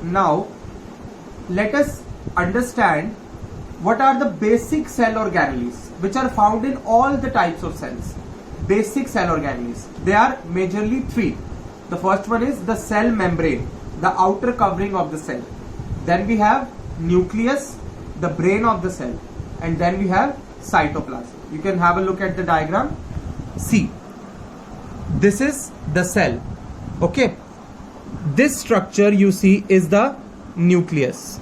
Now let us understand what are the basic cell organelles which are found in all the types of cells. Basic cell organelles, they are majorly three. The first one is the cell membrane, the outer covering of the cell. Then we have nucleus, the brain of the cell, and then we have cytoplasm. You can have a look at the diagram. See, this is the cell. Okay, this structure you see is the nucleus.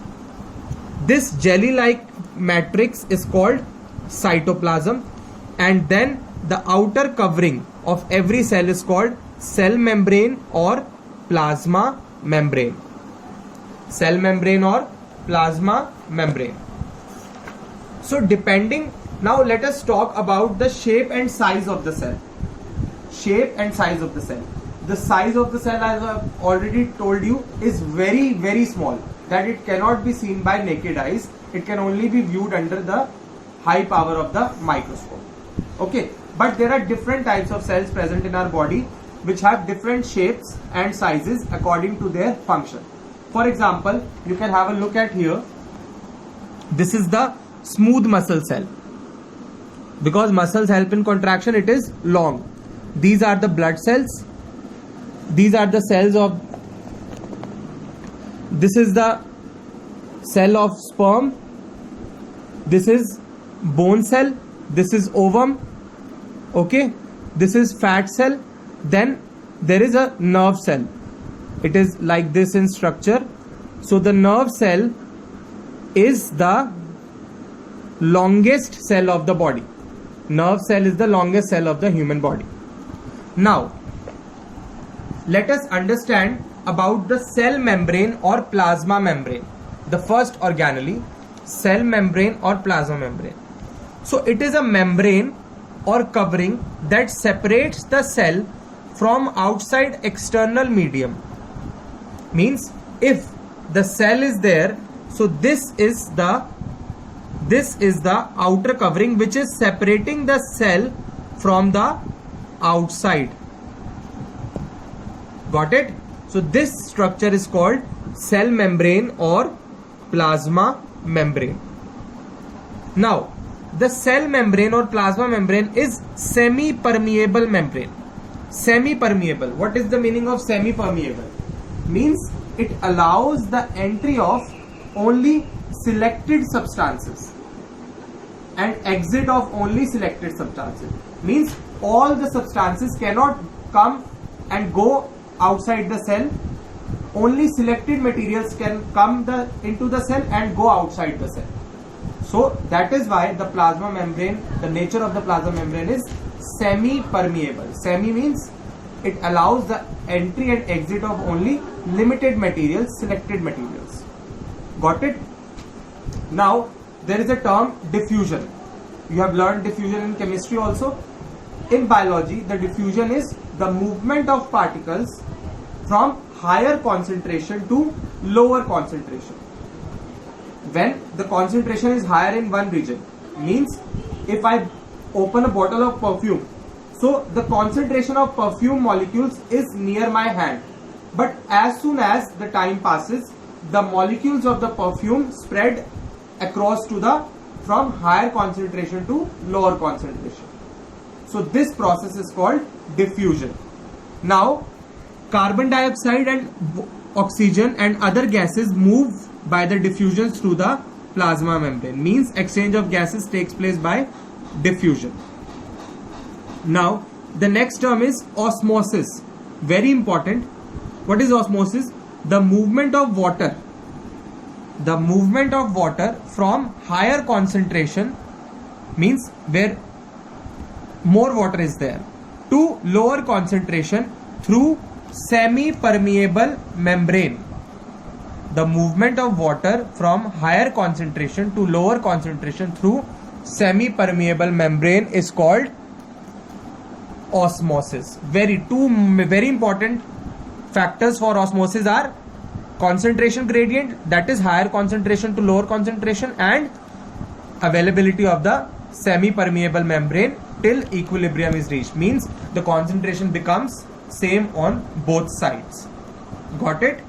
This jelly-like matrix is called cytoplasm, and then the outer covering of every cell is called cell membrane or plasma membrane. Cell membrane or plasma membrane. So depending, now let us talk about the shape and size of the cell. Shape and size of the cell. The size of the cell, as I have already told you, is very, very small, that it cannot be seen by naked eyes. It can only be viewed under the high power of the microscope. Okay, but there are different types of cells present in our body which have different shapes and sizes according to their function. For example, you can have a look at here. This is the smooth muscle cell. Because muscles help in contraction, it is long. These are the blood cells. These are the cells of, this is the cell of sperm. This is bone cell. This is ovum. Okay, this is fat cell. Then there is a nerve cell. It is like this in structure. So the nerve cell is the longest cell of the body. Nerve cell is the longest cell of the human body. Now let us understand about the cell membrane or plasma membrane. The first organelle, cell membrane or plasma membrane. So it is a membrane or covering that separates the cell from outside external medium. Means if the cell is there, so this is the outer covering which is separating the cell from the outside. Got it? So this structure is called cell membrane or plasma membrane. Now the cell membrane or plasma membrane is semi-permeable membrane. Semi-permeable. What is the meaning of semi-permeable? Means it allows the entry of only selected substances and exit of only selected substances. Means all the substances cannot come and go outside the cell. Only selected materials can come into the cell and go outside the cell. So that is why the plasma membrane, the nature of the plasma membrane is semi-permeable. Semi means it allows the entry and exit of only limited materials, selected materials. Got it? Now there is a term diffusion. You have learned diffusion in chemistry also. In biology, the diffusion is the movement of particles from higher concentration to lower concentration. When the concentration is higher in one region, means if I open a bottle of perfume, so the concentration of perfume molecules is near my hand, but as soon as the time passes, the molecules of the perfume spread across to the from higher concentration to lower concentration. So this process is called diffusion. Now carbon dioxide and oxygen and other gases move by the diffusion through the plasma membrane. Means exchange of gases takes place by diffusion. Now the next term is osmosis. Very important. What is osmosis? The movement of water. The movement of water from higher concentration, means where more water is there, to lower concentration through semi-permeable membrane. The movement of water from higher concentration to lower concentration through semi-permeable membrane is called osmosis. Very important factors for osmosis are concentration gradient, that is higher concentration to lower concentration, and availability of the semi-permeable membrane till equilibrium is reached. Means the concentration becomes same on both sides. Got it?